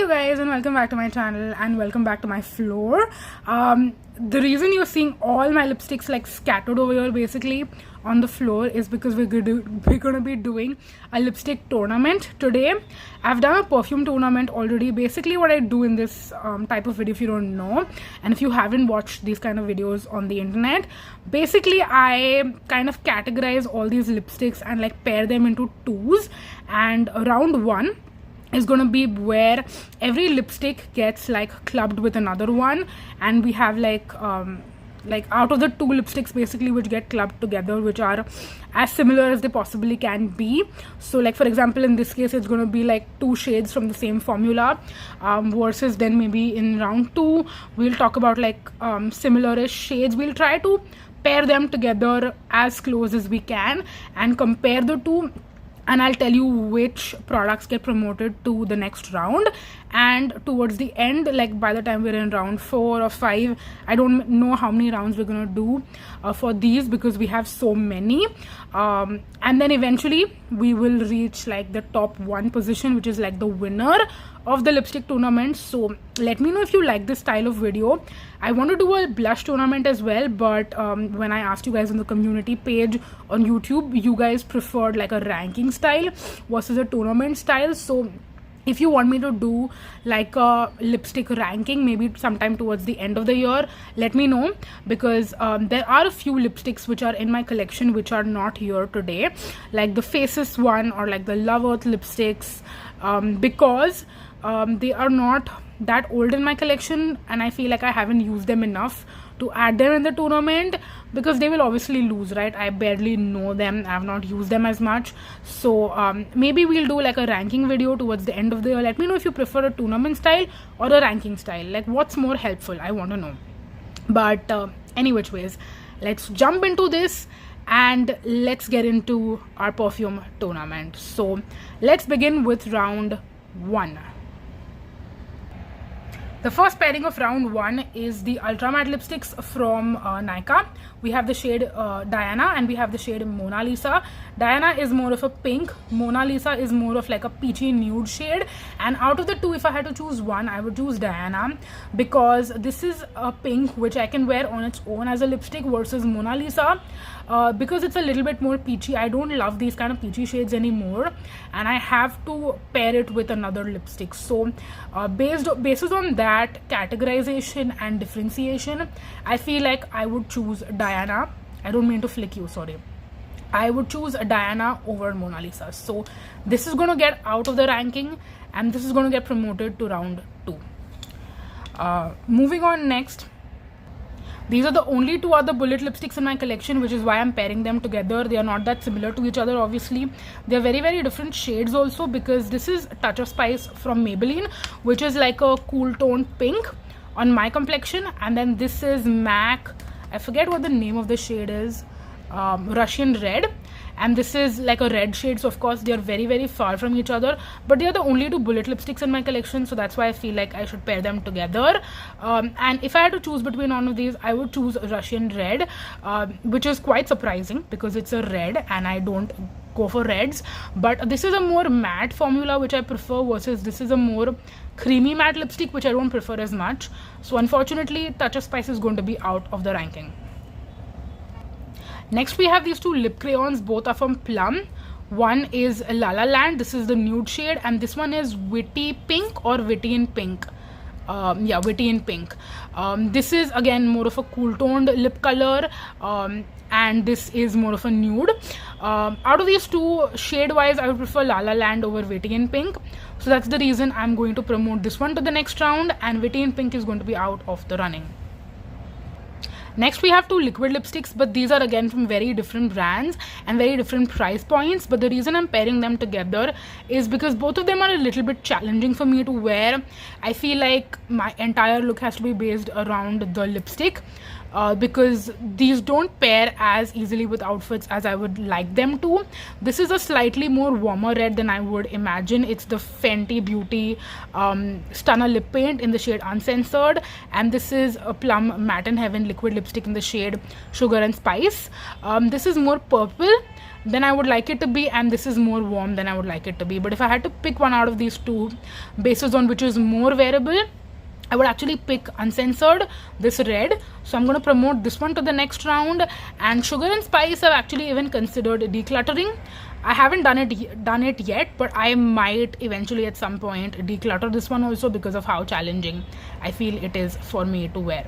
you guys, and welcome back to my channel and welcome back to my floor. The reason you're seeing all my lipsticks like scattered over here basically on the floor is because we're gonna be doing a lipstick tournament today. I've done a perfume tournament already. Basically what I do in this type of video, if you don't know and if you haven't watched these kind of videos on the internet, basically I kind of categorize all these lipsticks and like pair them into twos, and round one is going to be where every lipstick gets like clubbed with another one, and we have like out of the two lipsticks basically which get clubbed together, which are as similar as they possibly can be. So like for example in this case it's going to be like two shades from the same formula, versus then maybe in round two we'll talk about like similar-ish shades. We'll try to pair them together as close as we can and compare the two, and I'll tell you which products get promoted to the next round. And towards the end, like by the time we're in round 4 or 5, I don't know how many rounds we're gonna do for these because we have so many, and then eventually we will reach like the top 1 position, which is like the winner of the lipstick tournament. So let me know if you like this style of video. I want to do a blush tournament as well, but when I asked you guys on the community page on YouTube, you guys preferred like a ranking style versus a tournament style. So if you want me to do like a lipstick ranking maybe sometime towards the end of the year, let me know, because there are a few lipsticks which are in my collection which are not here today, like the Faces one or like the Love Earth lipsticks, because they are not that old in my collection and I feel like I haven't used them enough to add them in the tournament, because they will obviously lose, right? I barely know them, I have not used them as much. So maybe we'll do like a ranking video towards the end of the year. Let me know if you prefer a tournament style or a ranking style, like what's more helpful, I want to know. But any which ways, let's jump into this and let's get into our perfume tournament. So let's begin with round 1. The first pairing of round 1 is the Ultra Matte lipsticks from Nykaa. We have the shade Diana and we have the shade Mona Lisa. Diana is more of a pink, Mona Lisa is more of like a peachy nude shade, and out of the two if I had to choose one, I would choose Diana, because this is a pink which I can wear on its own as a lipstick, versus Mona Lisa because it's a little bit more peachy. I don't love these kind of peachy shades anymore and I have to pair it with another lipstick. So basis on that categorization and differentiation, I feel like I would choose Diana. I don't mean to flick you, sorry. I would choose Diana over Mona Lisa. So this is going to get out of the ranking and this is going to get promoted to round 2. Moving on next. These are the only 2 other bullet lipsticks in my collection, which is why I'm pairing them together. They are not that similar to each other, obviously. They're very, very different shades also, because this is Touch of Spice from Maybelline, which is like a cool toned pink on my complexion. And then this is MAC, I forget what the name of the shade is, Russian Red. And this is like a red shade, so of course they are very, very far from each other, but they are the only 2 bullet lipsticks in my collection, so that's why I feel like I should pair them together. And if I had to choose between one of these, I would choose Russian Red, which is quite surprising because it's a red and I don't go for reds. But this is a more matte formula which I prefer, versus this is a more creamy matte lipstick which I don't prefer as much. So unfortunately Touch of Spice is going to be out of the ranking. Next we have these 2 lip crayons, both are from Plum. One is La La Land, this is the nude shade, and this one is Witty Pink or Witty in Pink. Yeah, Witty in Pink. This is again more of a cool toned lip color, and this is more of a nude. Out of these 2, shade wise I would prefer La La Land over Witty in Pink, so that's the reason I'm going to promote this one to the next round, and Witty in Pink is going to be out of the running. Next we have 2 liquid lipsticks, but these are again from very different brands and very different price points. But the reason I'm pairing them together is because both of them are a little bit challenging for me to wear. I feel like my entire look has to be based around the lipstick, because these don't pair as easily with outfits as I would like them to. This is a slightly more warmer red than I would imagine. It's the Fenty Beauty Stunner Lip Paint in the shade Uncensored, and this is a Plum Matte in Heaven liquid lipstick in the shade Sugar and Spice. This is more purple than I would like it to be, and this is more warm than I would like it to be. But if I had to pick one out of these two basis on which is more wearable, I would actually pick Uncensored, this red. So I'm going to promote this one to the next round. And Sugar and Spice, I've actually even considered decluttering. I haven't done it yet, but I might eventually at some point declutter this one also because of how challenging I feel it is for me to wear.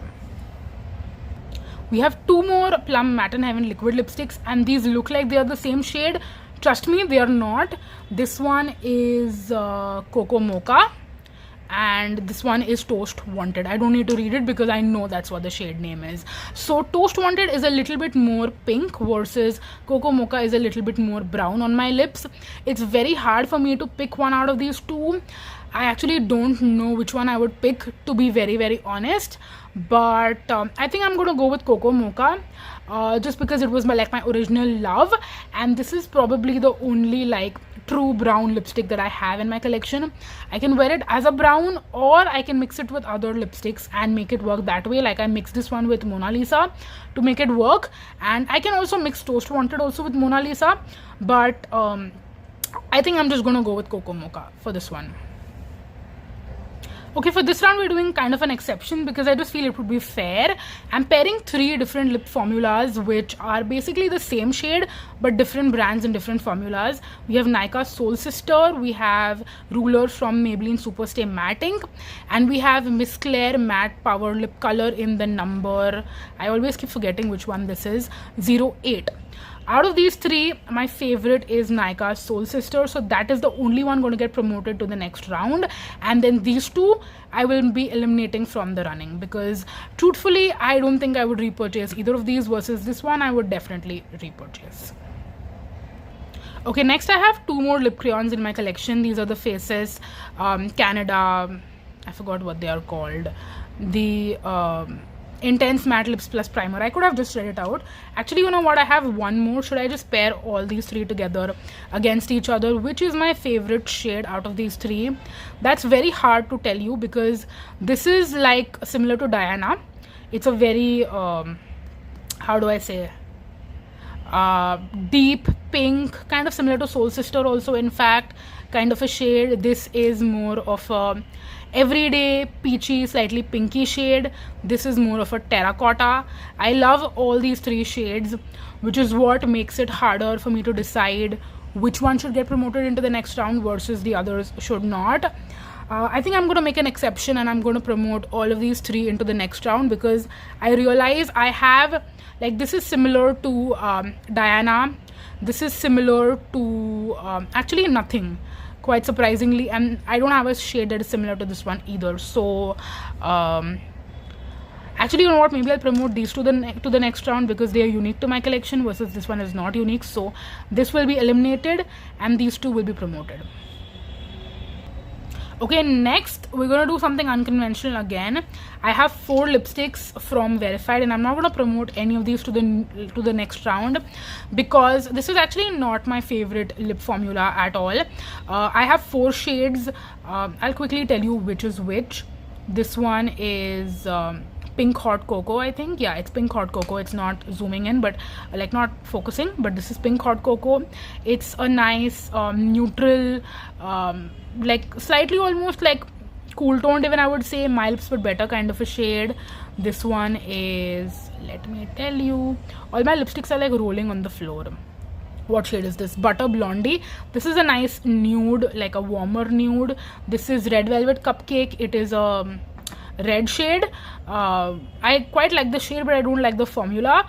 We have two more Plum Matte in Heaven liquid lipsticks, and these look like they are the same shade. Trust me, they are not. This one is Cocoa Mocha, and this one is Toast Wanted. I don't need to read it because I know that's what the shade name is. So Toast Wanted is a little bit more pink versus Cocoa Mocha is a little bit more brown on my lips. It's very hard for me to pick one out of these two. I actually don't know which one I would pick, to be very, very honest. But I think I'm going to go with Cocoa Mocha just because it was my original love. And this is probably the only true brown lipstick that I have in my collection. I can wear it as a brown, or I can mix it with other lipsticks and make it work that way. Like I mixed this one with Mona Lisa to make it work, and I can also mix Toast Wanted also with Mona Lisa, but I think I'm just gonna go with Cocoa Mocha for this one. Okay, for this round we're doing kind of an exception because I just feel it would be fair. I'm pairing three different lip formulas which are basically the same shade but different brands and different formulas. We have Nykaa Soul Sister, we have Ruler from Maybelline Superstay Matte Ink, and we have Miss Claire Matte Power Lip Color in the number, I always keep forgetting which one this is, 08. Out of these three, my favorite is Nykaa Soul Sister, so that is the only one going to get promoted to the next round. And then these two I will be eliminating from the running because truthfully I don't think I would repurchase either of these, versus this one I would definitely repurchase. Okay, next I have two more lip crayons in my collection. These are the Faces Canada, I forgot what they are called, the Intense Matte Lips Plus Primer. I could have just read it out. Actually, you know what? I have one more. Should I just pair all these three together against each other? Which is my favorite shade out of these three? That's very hard to tell you because this is like similar to Diana. It's a very, how do I say, deep pink, kind of similar to Soul Sister also, in fact, kind of a shade. This is more of a everyday peachy, slightly pinky shade. This is more of a terracotta. I love all these three shades, which is what makes it harder for me to decide which one should get promoted into the next round versus the others should not. I think I'm going to make an exception and I'm going to promote all of these three into the next round because I realize I have, this is similar to Diana. This is similar to actually nothing, quite surprisingly, and I don't have a shade that is similar to this one either. So actually, you know what, maybe I'll promote these to the next round because they are unique to my collection versus this one is not unique. So this will be eliminated and these two will be promoted. Okay, next we're gonna do something unconventional again. I have 4 lipsticks from Verified, and I'm not gonna promote any of these to the next round because this is actually not my favorite lip formula at all. I have 4 shades. I'll quickly tell you which is which. This one is Pink Hot Cocoa, I think. Yeah, it's Pink Hot Cocoa. It's not zooming in, but not focusing, but this is Pink Hot Cocoa. It's a nice neutral, slightly almost cool toned, even I would say, my lips but better kind of a shade. This one is, let me tell you, all my lipsticks are rolling on the floor. What shade is this? Butter Blondie. This is a nice nude, a warmer nude. This is Red Velvet Cupcake. It is a red shade. I quite like the shade, but I don't like the formula.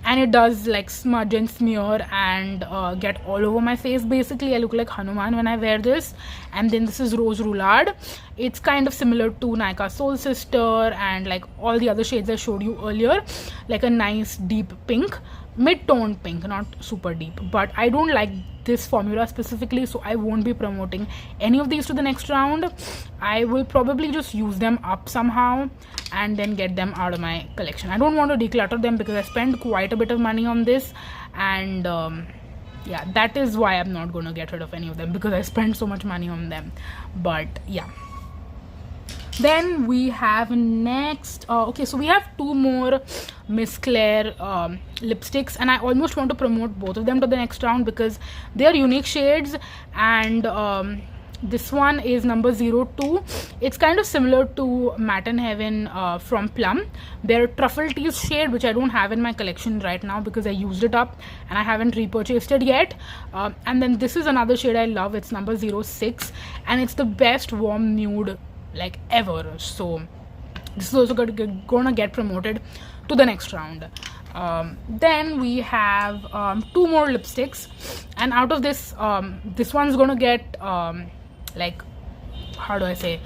And it does smudge and smear and get all over my face. Basically, I look like Hanuman when I wear this. And then this is Rose Roulade. It's kind of similar to Nykaa Soul Sister and all the other shades I showed you earlier, a nice deep pink. mid-tone pink, not super deep. But I don't like this formula specifically, so I won't be promoting any of these to the next round. I will probably just use them up somehow and then get them out of my collection. I don't want to declutter them because I spend quite a bit of money on this, and yeah, that is why I'm not going to get rid of any of them, because I spend so much money on them. But yeah, then we have next okay, so we have two more Miss Claire lipsticks, and I almost want to promote both of them to the next round because they are unique shades. And this one is number 02. It's kind of similar to Matte in Heaven from Plum. Their Truffle Teas shade, which I don't have in my collection right now because I used it up and I haven't repurchased it yet. And then this is another shade I love. It's number 06, and it's the best warm nude like ever. So this is also gonna get promoted to the next round. Then we have two more lipsticks, and out of this this one's gonna get like, how do I say,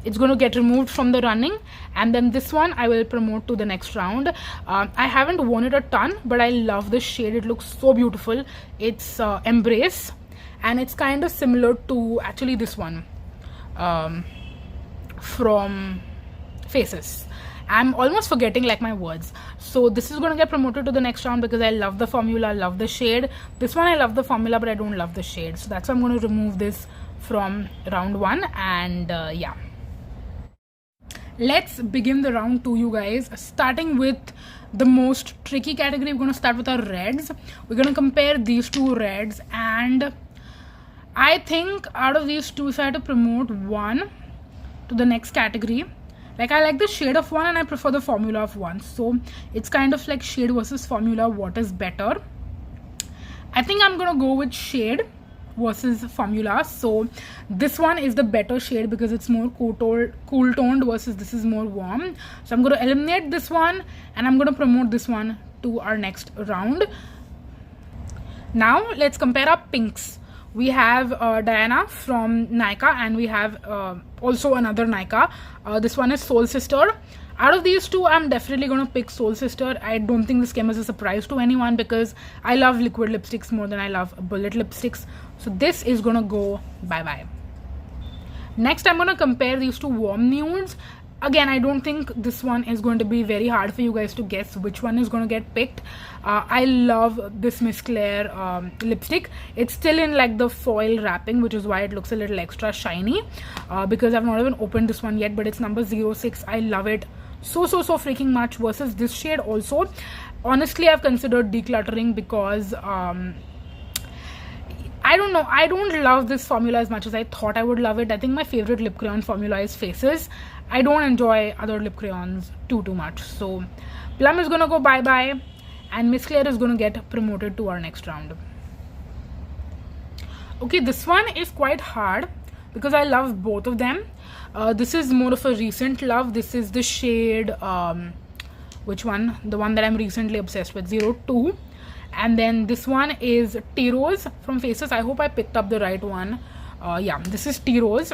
it's going to get removed from the running, and then this one I will promote to the next round. I haven't worn it a ton, but I love this shade. It looks so beautiful. It's Embrace, and it's kind of similar to actually this one from Faces. I'm almost forgetting like my words. So this is going to get promoted to the next round because I love the formula, I love the shade. This one I love the formula, but I don't love the shade, so that's why I'm going to remove this from round 1. And yeah, let's begin the round 2, you guys. Starting with the most tricky category, we're going to start with our reds. We're going to compare these two reds, and I think out of these two, if I had to promote one to the next category, like, I like the shade of one and I prefer the formula of one. So it's kind of like shade versus formula, what is better. I think I'm gonna go with shade versus formula. So this one is the better shade because it's more cool toned versus this is more warm. So I'm going to eliminate this one and I'm going to promote this one to our next round. Now let's compare our pinks. We have Diana from Nykaa, and we have also another Nykaa. This one is Soul Sister. Out of these two, I'm definitely going to pick Soul Sister. I don't think this came as a surprise to anyone because I love liquid lipsticks more than I love bullet lipsticks. So this is going to go bye-bye. Next, I'm going to compare these two warm nudes. Again, I don't think this one is going to be very hard for you guys to guess which one is going to get picked. I love this Miss Claire lipstick. It's still in like the foil wrapping, which is why it looks a little extra shiny because I've not even opened this one yet, but it's number 06. I love it so freaking much versus this shade also. Honestly, I've considered decluttering because I don't know, I don't love this formula as much as I thought I would love it. I think my favorite lip crayon formula is Faces. I don't enjoy other lip crayons too much. So Plum is gonna go bye-bye and Miss Claire is gonna get promoted to our next round. Okay, this one is quite hard because I love both of them. This is more of a recent love. This is the shade, which one? The one that I'm recently obsessed with, 02. And then this one is Tea Rose from Faces. I hope I picked up the right one. Yeah, this is Tea Rose.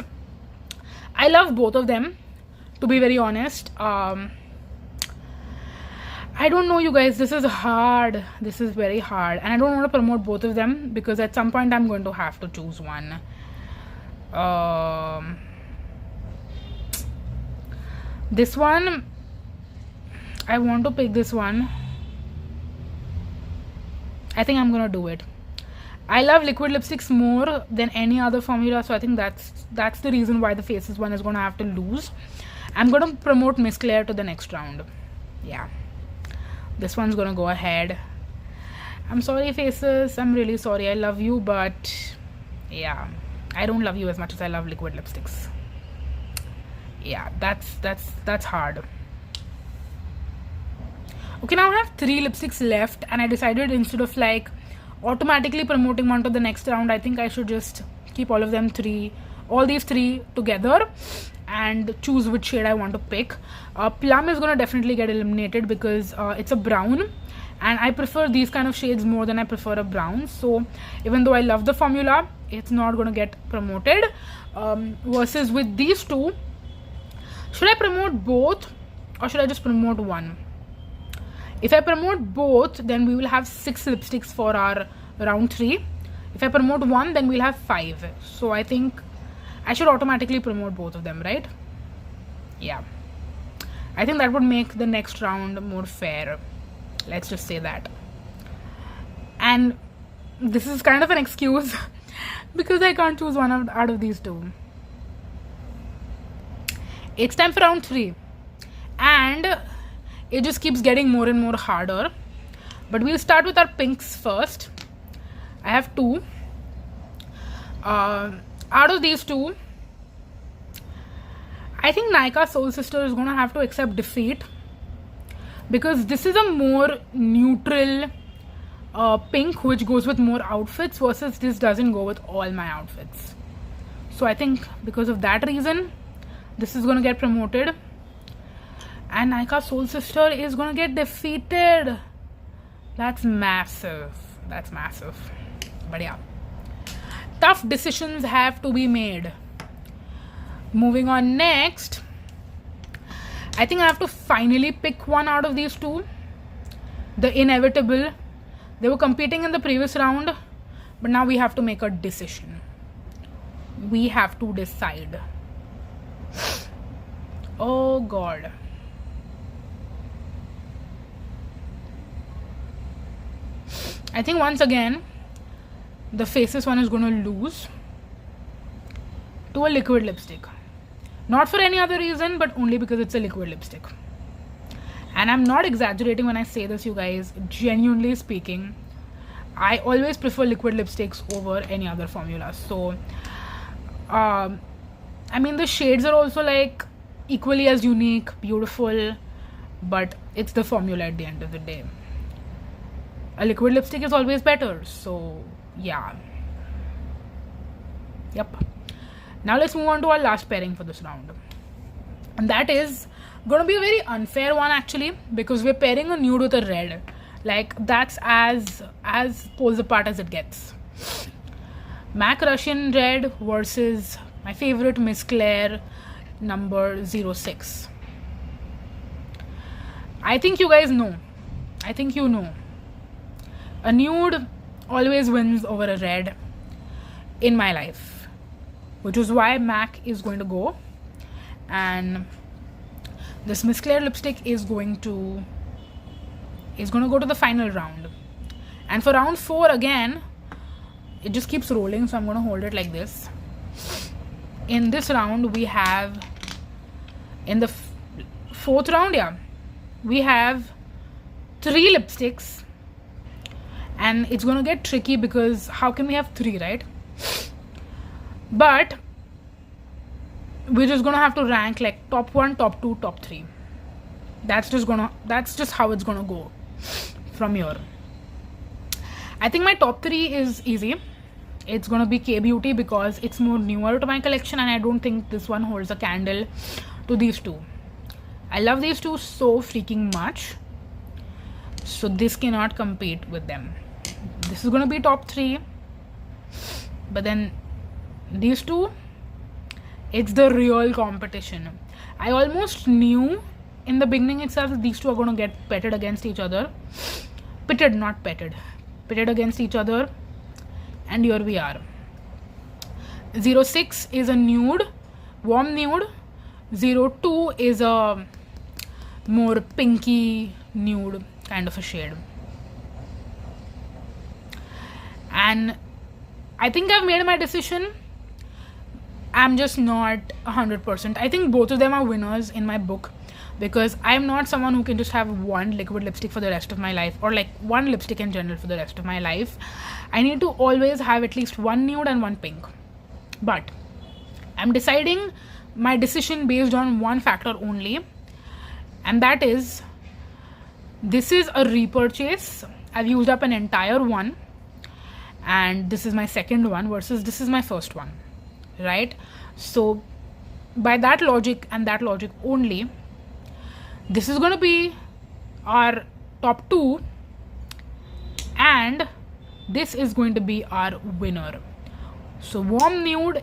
I love both of them, to be very honest. I don't know, you guys. This is hard. This is very hard. And I don't want to promote both of them because at some point I'm going to have to choose one. This one, I want to pick this one. I think I'm gonna do it. I love liquid lipsticks more than any other formula, so I think that's the reason why the Faces one is gonna have to lose. I'm gonna promote Miss Claire to the next round. Yeah, this one's gonna go ahead. I'm sorry, Faces. I'm really sorry. I love you, but yeah, I don't love you as much as I love liquid lipsticks. Yeah, that's hard. Okay, now I have 3 lipsticks left and I decided instead of like automatically promoting one to the next round, I think I should just keep all these 3 together and choose which shade I want to pick. Plum is gonna definitely get eliminated because it's a brown and I prefer these kind of shades more than I prefer a brown. So even though I love the formula, it's not gonna get promoted. Versus with these two, should I promote both or should I just promote one? If I promote both, then we will have 6 lipsticks for our round 3. If I promote one, then we'll have 5. So I think I should automatically promote both of them, right? Yeah. I think that would make the next round more fair. Let's just say that. And this is kind of an excuse because I can't choose one out of these two. It's time for round 3. And it just keeps getting more and more harder. But we'll start with our pinks first. I have 2. Out of these 2, I think Nykaa Soul Sister is going to have to accept defeat, because this is a more neutral pink which goes with more outfits, versus this doesn't go with all my outfits. So I think because of that reason, this is going to get promoted and Nykaa Soul Sister is going to get defeated. That's massive. That's massive. But yeah, tough decisions have to be made. Moving on next, I think I have to finally pick one out of these 2. The inevitable. They were competing in the previous round, but now we have to make a decision. We have to decide. Oh God. I think once again, the Faces one is going to lose to a liquid lipstick. Not for any other reason, but only because it's a liquid lipstick. And I'm not exaggerating when I say this, you guys. Genuinely speaking, I always prefer liquid lipsticks over any other formula. So, I mean, the shades are also like equally as unique, beautiful, but it's the formula at the end of the day. A liquid lipstick is always better. So, yeah. Yep. Now let's move on to our last pairing for this round. And that is going to be a very unfair one actually, because we're pairing a nude with a red. Like, that's as poles apart as it gets. MAC Russian Red versus my favorite Miss Claire number 06. I think you guys know. I think you know. A nude always wins over a red in my life, which is why MAC is going to go, and this Miss Claire lipstick is going to go to the final round. And for round 4 again, it just keeps rolling, so I'm going to hold it like this. In this round we have, in the 4th round, yeah, we have 3 lipsticks. And it's going to get tricky because how can we have 3, right? But we're just going to have to rank like top 1, top 2, top 3. That's just how it's going to go from here. I think my top 3 is easy. It's going to be K Beauty because it's more newer to my collection, and I don't think this one holds a candle to these 2. I love these 2 so freaking much. So this cannot compete with them. This is going to be top 3. But then these 2, it's the real competition. I almost knew in the beginning itself that these 2 are going to get pitted against each other. Pitted, not petted. Pitted against each other. And here we are. 06 is a nude, warm nude. 02 is a more pinky nude kind of a shade. And I think I've made my decision. I'm just not 100%. I think both of them are winners in my book, because I'm not someone who can just have one liquid lipstick for the rest of my life, or like one lipstick in general for the rest of my life. I need to always have at least one nude and one pink. But I'm deciding my decision based on one factor only, and that is, this is a repurchase. I've used up an entire one, and this is my second one versus this is my first one, right? So by that logic and that logic only, this is going to be our top 2 and this is going to be our winner. So warm nude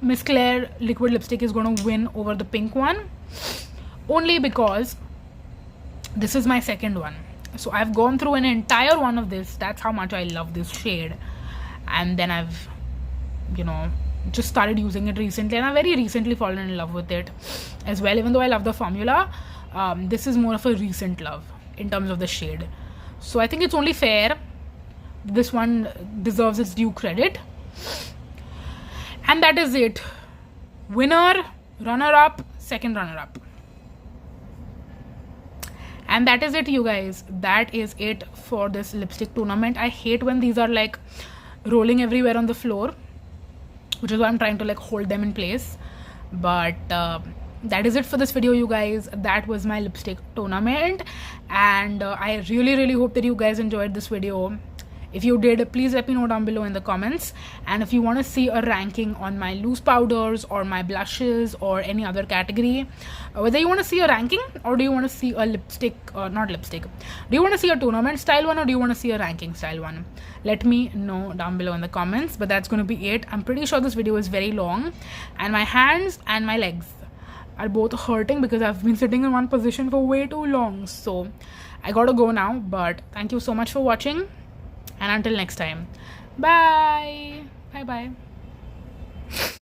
Miss Claire liquid lipstick is going to win over the pink one, only because This is my second one. So I've gone through an entire one of this. That's how much I love this shade. And then I've, just started using it recently, and I've very recently fallen in love with it as well. Even though I love the formula, this is more of a recent love in terms of the shade. So I think it's only fair. This one deserves its due credit. And that is it. Winner, runner-up, second runner-up. And that is it, you guys. That is it for this lipstick tournament. I hate when these are like rolling everywhere on the floor, which is why I'm trying to like hold them in place. But that is it for this video, you guys. That was my lipstick tournament, and I really hope that you guys enjoyed this video. If you did, please let me know down below in the comments. And if you want to see a ranking on my loose powders or my blushes or any other category, whether you want to see a ranking or do you want to see a lipstick, not lipstick, do you want to see a tournament style one or do you want to see a ranking style one, let me know down below in the comments. But that's going to be it. I'm pretty sure this video is very long, and my hands and my legs are both hurting because I've been sitting in one position for way too long. So I gotta go now. But thank you so much for watching, and until next time, bye bye.